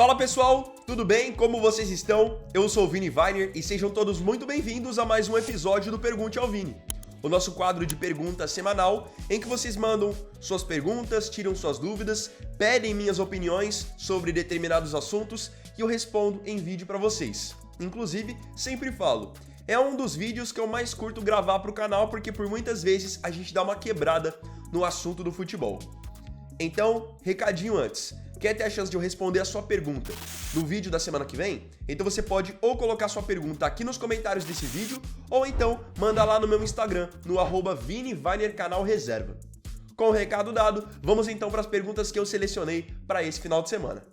Fala pessoal, tudo bem? Como vocês estão? Eu sou o Vini Weiner e sejam todos muito bem-vindos a mais um episódio do Pergunte ao Vini, o nosso quadro de perguntas semanal em que vocês mandam suas perguntas, tiram suas dúvidas, pedem minhas opiniões sobre determinados assuntos e eu respondo em vídeo para vocês. Inclusive, sempre falo, é um dos vídeos que eu mais curto gravar para o canal porque por muitas vezes a gente dá uma quebrada no assunto do futebol. Então, recadinho antes. Quer ter a chance de eu responder a sua pergunta no vídeo da semana que vem? Então você pode ou colocar sua pergunta aqui nos comentários desse vídeo, ou então manda lá no meu Instagram, no @ViniWeinerCanalReserva. Com o recado dado, vamos então para as perguntas que eu selecionei para esse final de semana.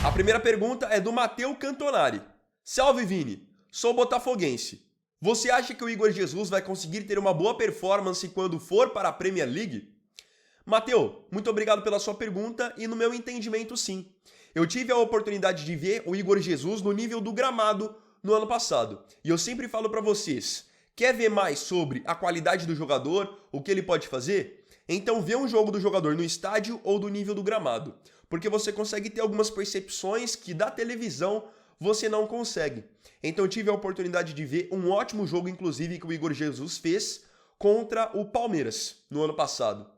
A primeira pergunta é do Matheus Cantonari. Salve Vini, sou botafoguense. Você acha que o Igor Jesus vai conseguir ter uma boa performance quando for para a Premier League? Matheus, muito obrigado pela sua pergunta e no meu entendimento sim. Eu tive a oportunidade de ver o Igor Jesus no nível do gramado no ano passado. E eu sempre falo para vocês, quer ver mais sobre a qualidade do jogador, o que ele pode fazer? Então vê um jogo do jogador no estádio ou do nível do gramado. Porque você consegue ter algumas percepções que da televisão você não consegue. Então eu tive a oportunidade de ver um ótimo jogo, inclusive, que o Igor Jesus fez contra o Palmeiras no ano passado.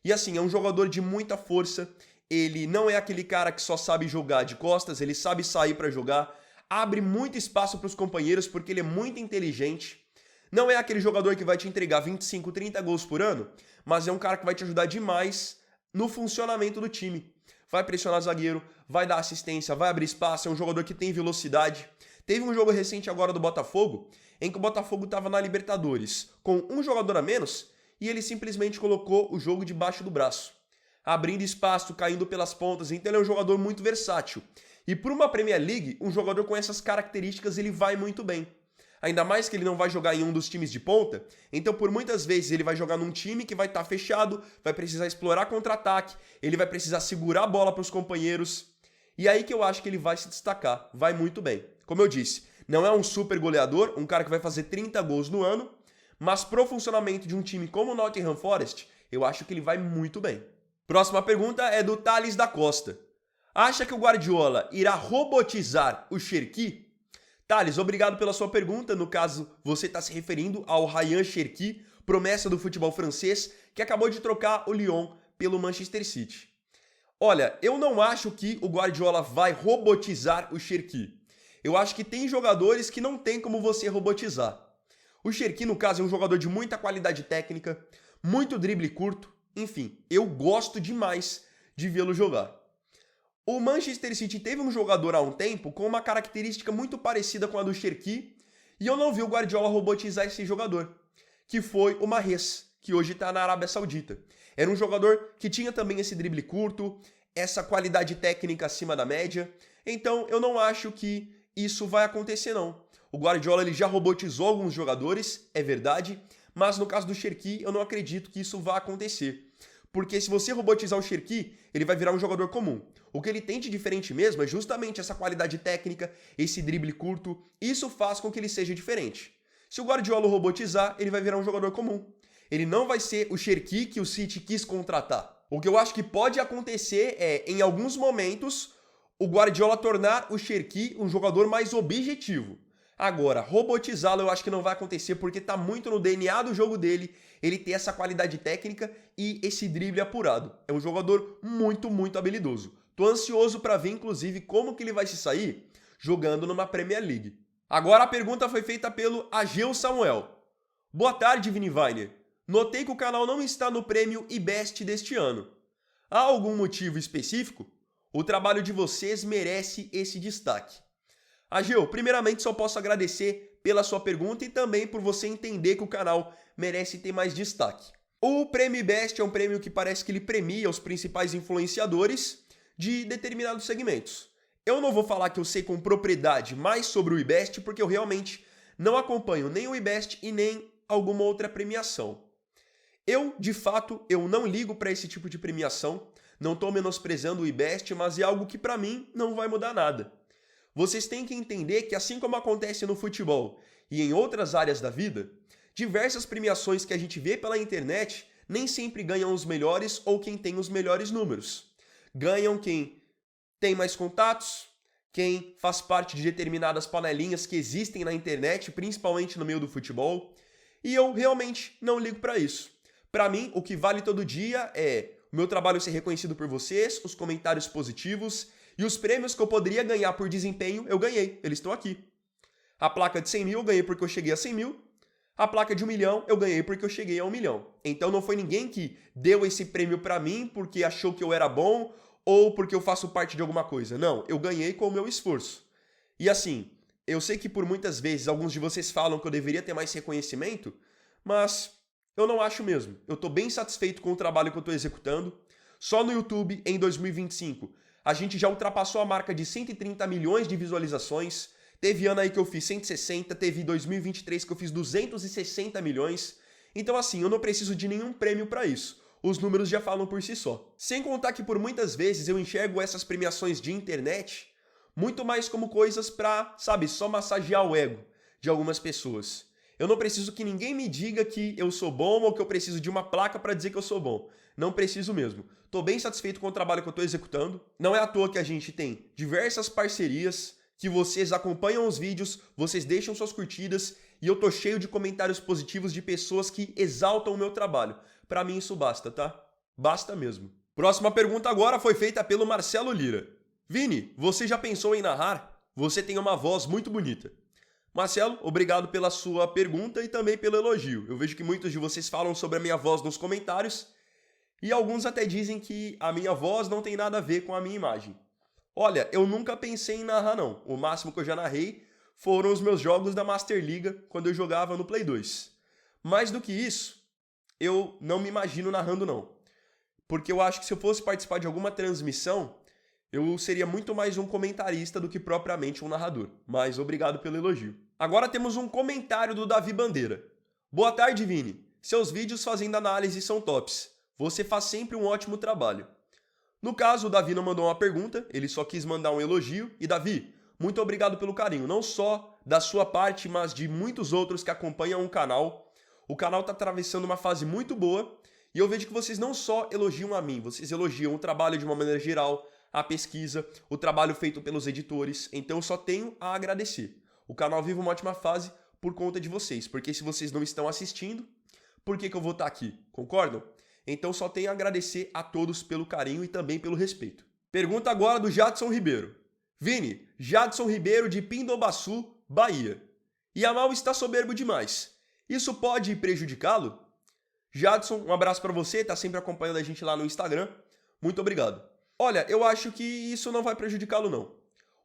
E assim, é um jogador de muita força, ele não é aquele cara que só sabe jogar de costas, ele sabe sair para jogar, abre muito espaço para os companheiros porque ele é muito inteligente. Não é aquele jogador que vai te entregar 25, 30 gols por ano, mas é um cara que vai te ajudar demais no funcionamento do time. Vai pressionar zagueiro, vai dar assistência, vai abrir espaço, é um jogador que tem velocidade. Teve um jogo recente agora do Botafogo, em que o Botafogo estava na Libertadores com um jogador a menos e ele simplesmente colocou o jogo debaixo do braço, abrindo espaço, caindo pelas pontas, então ele é um jogador muito versátil. E por uma Premier League, um jogador com essas características ele vai muito bem. Ainda mais que ele não vai jogar em um dos times de ponta, então por muitas vezes ele vai jogar num time que vai estar fechado, vai precisar explorar contra-ataque, ele vai precisar segurar a bola para os companheiros, e aí que eu acho que ele vai se destacar, vai muito bem. Como eu disse, não é um super goleador, um cara que vai fazer 30 gols no ano, mas pro funcionamento de um time como o Nottingham Forest, eu acho que ele vai muito bem. Próxima pergunta é do Thales da Costa. Acha que o Guardiola irá robotizar o Cherki? Thales, obrigado pela sua pergunta. No caso, você está se referindo ao Ryan Cherki, promessa do futebol francês, que acabou de trocar o Lyon pelo Manchester City. Olha, eu não acho que o Guardiola vai robotizar o Cherki. Eu acho que tem jogadores que não tem como você robotizar. O Cherki, no caso, é um jogador de muita qualidade técnica, muito drible curto, enfim, eu gosto demais de vê-lo jogar. O Manchester City teve um jogador há um tempo com uma característica muito parecida com a do Cherki e eu não vi o Guardiola robotizar esse jogador, que foi o Mahrez, que hoje está na Arábia Saudita. Era um jogador que tinha também esse drible curto, essa qualidade técnica acima da média, então eu não acho que isso vai acontecer não. O Guardiola ele já robotizou alguns jogadores, é verdade, mas no caso do Cherki eu não acredito que isso vá acontecer. Porque se você robotizar o Cherki, ele vai virar um jogador comum. O que ele tem de diferente mesmo é justamente essa qualidade técnica, esse drible curto. Isso faz com que ele seja diferente. Se o Guardiola o robotizar, ele vai virar um jogador comum. Ele não vai ser o Cherki que o City quis contratar. O que eu acho que pode acontecer é, em alguns momentos, o Guardiola tornar o Cherki um jogador mais objetivo. Agora, robotizá-lo eu acho que não vai acontecer porque está muito no DNA do jogo dele, ele tem essa qualidade técnica e esse drible apurado. É um jogador muito, muito habilidoso. Tô ansioso para ver, inclusive, como que ele vai se sair jogando numa Premier League. Agora a pergunta foi feita pelo Ageu Samuel. Boa tarde, Vini Weiner. Notei que o canal não está no prêmio IBEST deste ano. Há algum motivo específico? O trabalho de vocês merece esse destaque. Ageu, primeiramente só posso agradecer pela sua pergunta e também por você entender que o canal merece ter mais destaque. O prêmio IBEST é um prêmio que parece que ele premia os principais influenciadores de determinados segmentos. Eu não vou falar que eu sei com propriedade mais sobre o IBEST porque eu realmente não acompanho nem o IBEST e nem alguma outra premiação. Eu, de fato, eu não ligo para esse tipo de premiação, não estou menosprezando o IBEST, mas é algo que para mim não vai mudar nada. Vocês têm que entender que assim como acontece no futebol e em outras áreas da vida, Diversas premiações que a gente vê pela internet nem sempre ganham os melhores ou quem tem os melhores números. Ganham quem tem mais contatos, quem faz parte de determinadas panelinhas que existem na internet, principalmente no meio do futebol. E eu realmente não ligo para isso. Para mim, o que vale todo dia é o meu trabalho ser reconhecido por vocês, os comentários positivos e os prêmios que eu poderia ganhar por desempenho, eu ganhei. Eles estão aqui. A placa de 100 mil eu ganhei porque eu cheguei a 100 mil. A placa de 1 milhão eu ganhei porque eu cheguei a 1 milhão. Então não foi ninguém que deu esse prêmio para mim porque achou que eu era bom ou porque eu faço parte de alguma coisa. Não, eu ganhei com o meu esforço. E assim, eu sei que por muitas vezes alguns de vocês falam que eu deveria ter mais reconhecimento, mas eu não acho mesmo. Eu tô bem satisfeito com o trabalho que eu tô executando. Só no YouTube, em 2025, a gente já ultrapassou a marca de 130 milhões de visualizações. Teve ano aí que eu fiz 160, teve 2023 que eu fiz 260 milhões. Então assim, eu não preciso de nenhum prêmio para isso. Os números já falam por si só. Sem contar que por muitas vezes eu enxergo essas premiações de internet muito mais como coisas pra, sabe, só massagear o ego de algumas pessoas. Eu não preciso que ninguém me diga que eu sou bom ou que eu preciso de uma placa para dizer que eu sou bom. Não preciso mesmo. Tô bem satisfeito com o trabalho que eu tô executando. Não é à toa que a gente tem diversas parcerias, que vocês acompanham os vídeos, vocês deixam suas curtidas e eu tô cheio de comentários positivos de pessoas que exaltam o meu trabalho. Pra mim isso basta, tá? Basta mesmo. Próxima pergunta agora foi feita pelo Marcelo Lira. Vini, você já pensou em narrar? Você tem uma voz muito bonita. Marcelo, obrigado pela sua pergunta e também pelo elogio. Eu vejo que muitos de vocês falam sobre a minha voz nos comentários e alguns até dizem que a minha voz não tem nada a ver com a minha imagem. Olha, eu nunca pensei em narrar não. O máximo que eu já narrei foram os meus jogos da Master Liga quando eu jogava no Play 2. Mais do que isso, eu não me imagino narrando não. Porque eu acho que se eu fosse participar de alguma transmissão, eu seria muito mais um comentarista do que propriamente um narrador. Mas obrigado pelo elogio. Agora temos um comentário do Davi Bandeira. Boa tarde, Vini. Seus vídeos fazendo análise são tops. Você faz sempre um ótimo trabalho. No caso, o Davi não mandou uma pergunta, ele só quis mandar um elogio. E Davi, muito obrigado pelo carinho, não só da sua parte, mas de muitos outros que acompanham o canal. O canal está atravessando uma fase muito boa e eu vejo que vocês não só elogiam a mim, vocês elogiam o trabalho de uma maneira geral, a pesquisa, o trabalho feito pelos editores, então eu só tenho a agradecer. O canal vive uma ótima fase por conta de vocês, porque se vocês não estão assistindo, por que eu vou estar aqui? Concordam? Então só tenho a agradecer a todos pelo carinho e também pelo respeito. Pergunta agora do Jadson Ribeiro. Vini, Jadson Ribeiro de Pindobaçu, Bahia. Yamal está soberbo demais. Isso pode prejudicá-lo? Jadson, um abraço para você, tá sempre acompanhando a gente lá no Instagram. Muito obrigado. Olha, eu acho que isso não vai prejudicá-lo não.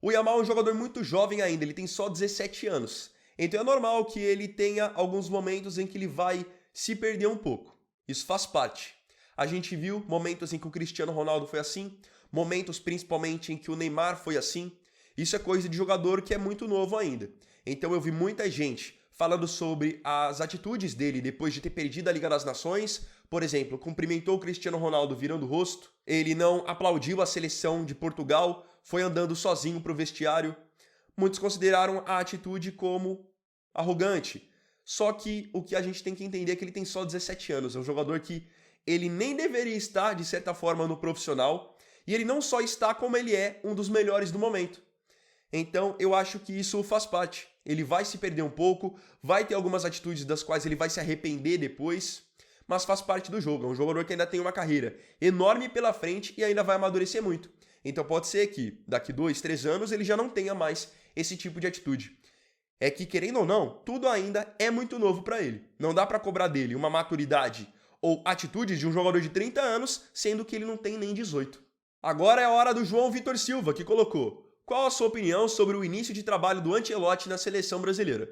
O Yamal é um jogador muito jovem ainda, ele tem só 17 anos. Então é normal que ele tenha alguns momentos em que ele vai se perder um pouco. Isso faz parte. A gente viu momentos em que o Cristiano Ronaldo foi assim, momentos principalmente em que o Neymar foi assim. Isso é coisa de jogador que é muito novo ainda. Então eu vi muita gente falando sobre as atitudes dele depois de ter perdido a Liga das Nações. Por exemplo, cumprimentou o Cristiano Ronaldo virando o rosto. Ele não aplaudiu a seleção de Portugal, foi andando sozinho para o vestiário. Muitos consideraram a atitude como arrogante. Só que o que a gente tem que entender é que ele tem só 17 anos. É um jogador que ele nem deveria estar, de certa forma, no profissional. E ele não só está, como ele é um dos melhores do momento. Então, eu acho que isso faz parte. Ele vai se perder um pouco, vai ter algumas atitudes das quais ele vai se arrepender depois, mas faz parte do jogo. É um jogador que ainda tem uma carreira enorme pela frente e ainda vai amadurecer muito. Então pode ser que daqui 2, 3 anos ele já não tenha mais esse tipo de atitude. É que, querendo ou não, tudo ainda é muito novo para ele. Não dá para cobrar dele uma maturidade ou atitudes de um jogador de 30 anos, sendo que ele não tem nem 18. Agora é a hora do João Vitor Silva, que colocou: qual a sua opinião sobre o início de trabalho do Ancelotti na seleção brasileira?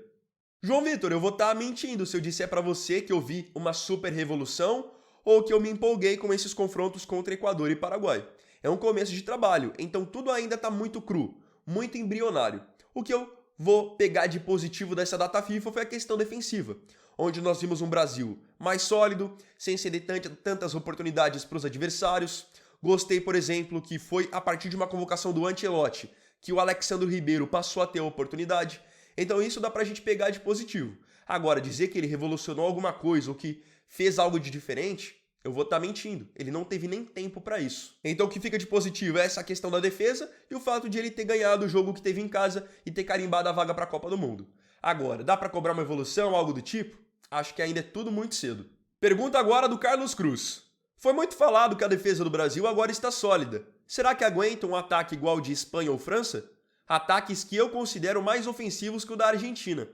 João Vitor, eu vou estar mentindo se eu disser para você que eu vi uma super revolução ou que eu me empolguei com esses confrontos contra Equador e Paraguai. É um começo de trabalho, então tudo ainda está muito cru, muito embrionário. O que eu vou pegar de positivo dessa data FIFA foi a questão defensiva, onde nós vimos um Brasil mais sólido, sem ceder tantas oportunidades para os adversários. Gostei, por exemplo, que foi a partir de uma convocação do Ancelotti que o Alexandre Ribeiro passou a ter a oportunidade. Então isso dá pra gente pegar de positivo. Agora, dizer que ele revolucionou alguma coisa ou que fez algo de diferente, eu vou estar mentindo. Ele não teve nem tempo para isso. Então o que fica de positivo é essa questão da defesa e o fato de ele ter ganhado o jogo que teve em casa e ter carimbado a vaga para a Copa do Mundo. Agora, dá para cobrar uma evolução, algo do tipo? Acho que ainda é tudo muito cedo. Pergunta agora do Carlos Cruz. Foi muito falado que a defesa do Brasil agora está sólida. Será que aguenta um ataque igual de Espanha ou França? Ataques que eu considero mais ofensivos que o da Argentina.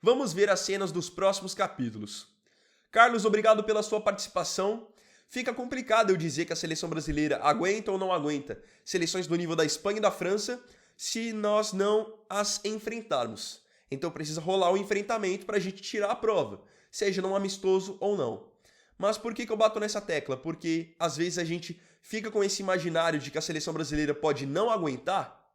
Vamos ver as cenas dos próximos capítulos. Carlos, obrigado pela sua participação. Fica complicado eu dizer que a seleção brasileira aguenta ou não aguenta seleções do nível da Espanha e da França se nós não as enfrentarmos. Então precisa rolar um enfrentamento para a gente tirar a prova, seja num amistoso ou não. Mas por que eu bato nessa tecla? Porque às vezes a gente fica com esse imaginário de que a seleção brasileira pode não aguentar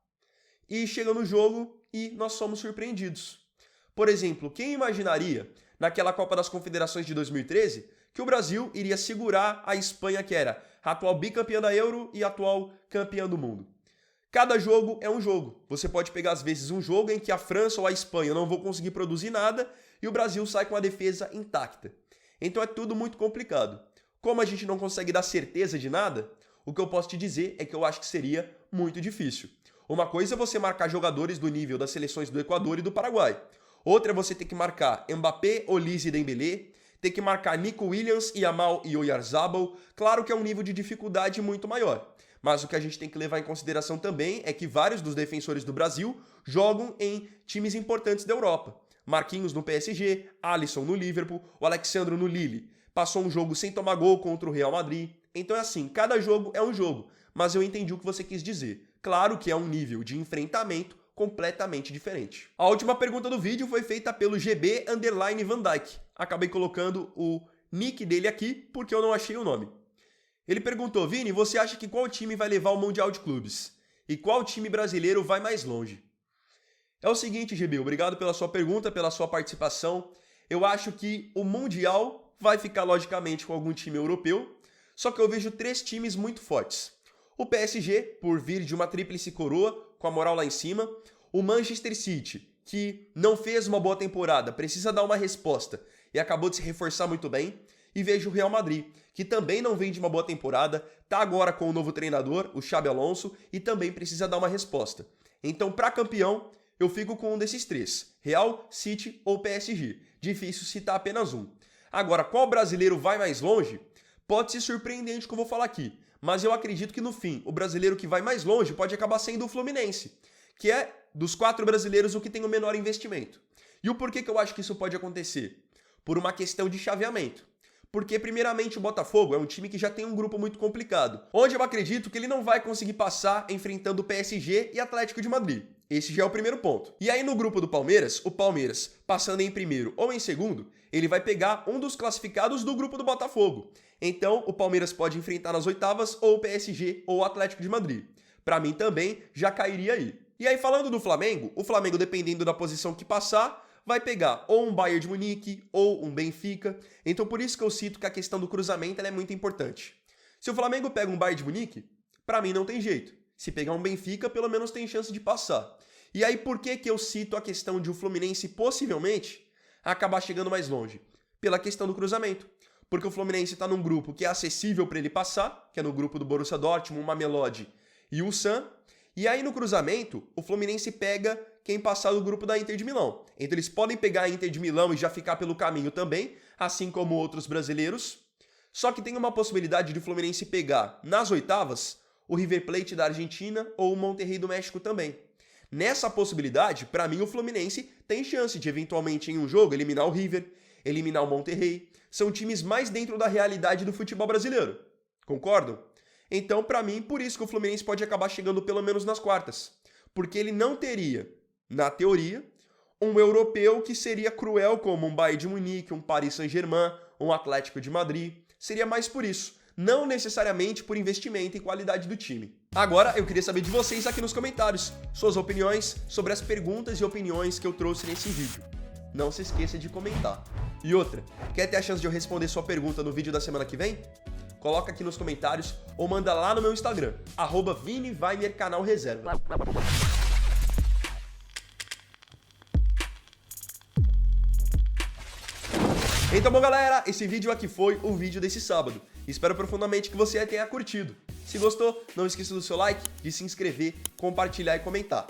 e chega no jogo e nós somos surpreendidos. Por exemplo, quem imaginaria naquela Copa das Confederações de 2013 que o Brasil iria segurar a Espanha, que era a atual bicampeã da Euro e a atual campeã do mundo? Cada jogo é um jogo. Você pode pegar às vezes um jogo em que a França ou a Espanha não vão conseguir produzir nada e o Brasil sai com a defesa intacta. Então é tudo muito complicado. Como a gente não consegue dar certeza de nada, o que eu posso te dizer é que eu acho que seria muito difícil. Uma coisa é você marcar jogadores do nível das seleções do Equador e do Paraguai. Outra é você ter que marcar Mbappé, Olise e Dembélé, ter que marcar Nico Williams, Yamal e Oyarzabal. Claro que é um nível de dificuldade muito maior. Mas o que a gente tem que levar em consideração também é que vários dos defensores do Brasil jogam em times importantes da Europa. Marquinhos no PSG, Alisson no Liverpool, o Alexandro no Lille. Passou um jogo sem tomar gol contra o Real Madrid. Então é assim, cada jogo é um jogo. Mas eu entendi o que você quis dizer. Claro que é um nível de enfrentamento completamente diferente. A última pergunta do vídeo foi feita pelo GB_Van Dijk. Acabei colocando o nick dele aqui porque eu não achei o nome. Ele perguntou: Vini, você acha que qual time vai levar o Mundial de Clubes? E qual time brasileiro vai mais longe? É o seguinte, GB, obrigado pela sua pergunta, pela sua participação. Eu acho que o Mundial vai ficar logicamente com algum time europeu, só que eu vejo 3 times muito fortes. O PSG, por vir de uma tríplice coroa, com a moral lá em cima. O Manchester City, que não fez uma boa temporada, precisa dar uma resposta e acabou de se reforçar muito bem. E vejo o Real Madrid, que também não vem de uma boa temporada, tá agora com o novo treinador, o Xabi Alonso, e também precisa dar uma resposta. Então, para campeão, eu fico com um desses 3, Real, City ou PSG. Difícil citar apenas um. Agora, qual brasileiro vai mais longe? Pode ser surpreendente o que eu vou falar aqui, mas eu acredito que no fim, o brasileiro que vai mais longe pode acabar sendo o Fluminense, que é, dos 4 brasileiros, o que tem o menor investimento. E o porquê que eu acho que isso pode acontecer? Por uma questão de chaveamento. Porque, primeiramente, o Botafogo é um time que já tem um grupo muito complicado, onde eu acredito que ele não vai conseguir passar enfrentando o PSG e Atlético de Madrid. Esse já é o primeiro ponto. E aí no grupo do Palmeiras, o Palmeiras, passando em primeiro ou em segundo, ele vai pegar um dos classificados do grupo do Botafogo. Então, o Palmeiras pode enfrentar nas oitavas ou o PSG ou o Atlético de Madrid. Para mim também, já cairia aí. E aí, falando do Flamengo, o Flamengo, dependendo da posição que passar, vai pegar ou um Bayern de Munique ou um Benfica. Então por isso que eu cito que a questão do cruzamento ela é muito importante. Se o Flamengo pega um Bayern de Munique, para mim não tem jeito. Se pegar um Benfica, pelo menos tem chance de passar. E aí por que eu cito a questão de o Fluminense possivelmente acabar chegando mais longe? Pela questão do cruzamento. Porque o Fluminense está num grupo que é acessível para ele passar, que é no grupo do Borussia Dortmund, o Mamelodi e o San. E aí no cruzamento, o Fluminense pega quem passar do grupo da Inter de Milão. Então eles podem pegar a Inter de Milão e já ficar pelo caminho também, assim como outros brasileiros. Só que tem uma possibilidade de o Fluminense pegar nas oitavas o River Plate da Argentina ou o Monterrey do México também. Nessa possibilidade, para mim o Fluminense tem chance de eventualmente em um jogo eliminar o River, eliminar o Monterrey. São times mais dentro da realidade do futebol brasileiro. Concordam? Então, para mim, por isso que o Fluminense pode acabar chegando pelo menos nas quartas. Porque ele não teria, na teoria, um europeu que seria cruel como um Bayern de Munique, um Paris Saint-Germain, um Atlético de Madrid. Seria mais por isso, não necessariamente por investimento e qualidade do time. Agora, eu queria saber de vocês aqui nos comentários, suas opiniões sobre as perguntas e opiniões que eu trouxe nesse vídeo. Não se esqueça de comentar. E outra, quer ter a chance de eu responder sua pergunta no vídeo da semana que vem? Coloca aqui nos comentários ou manda lá no meu Instagram, @ViniWeimer_canal_reserva. tá bom, galera? Esse vídeo aqui foi o vídeo desse sábado. Espero profundamente que você tenha curtido. Se gostou, não esqueça do seu like, de se inscrever, compartilhar e comentar.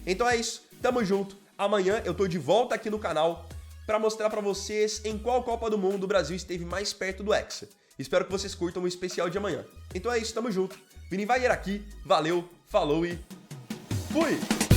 Então é isso, tamo junto. Amanhã eu tô de volta aqui no canal pra mostrar pra vocês em qual Copa do Mundo o Brasil esteve mais perto do Hexa. Espero que vocês curtam o especial de amanhã. Então é isso, tamo junto. Vini Wagner aqui, valeu, falou e fui!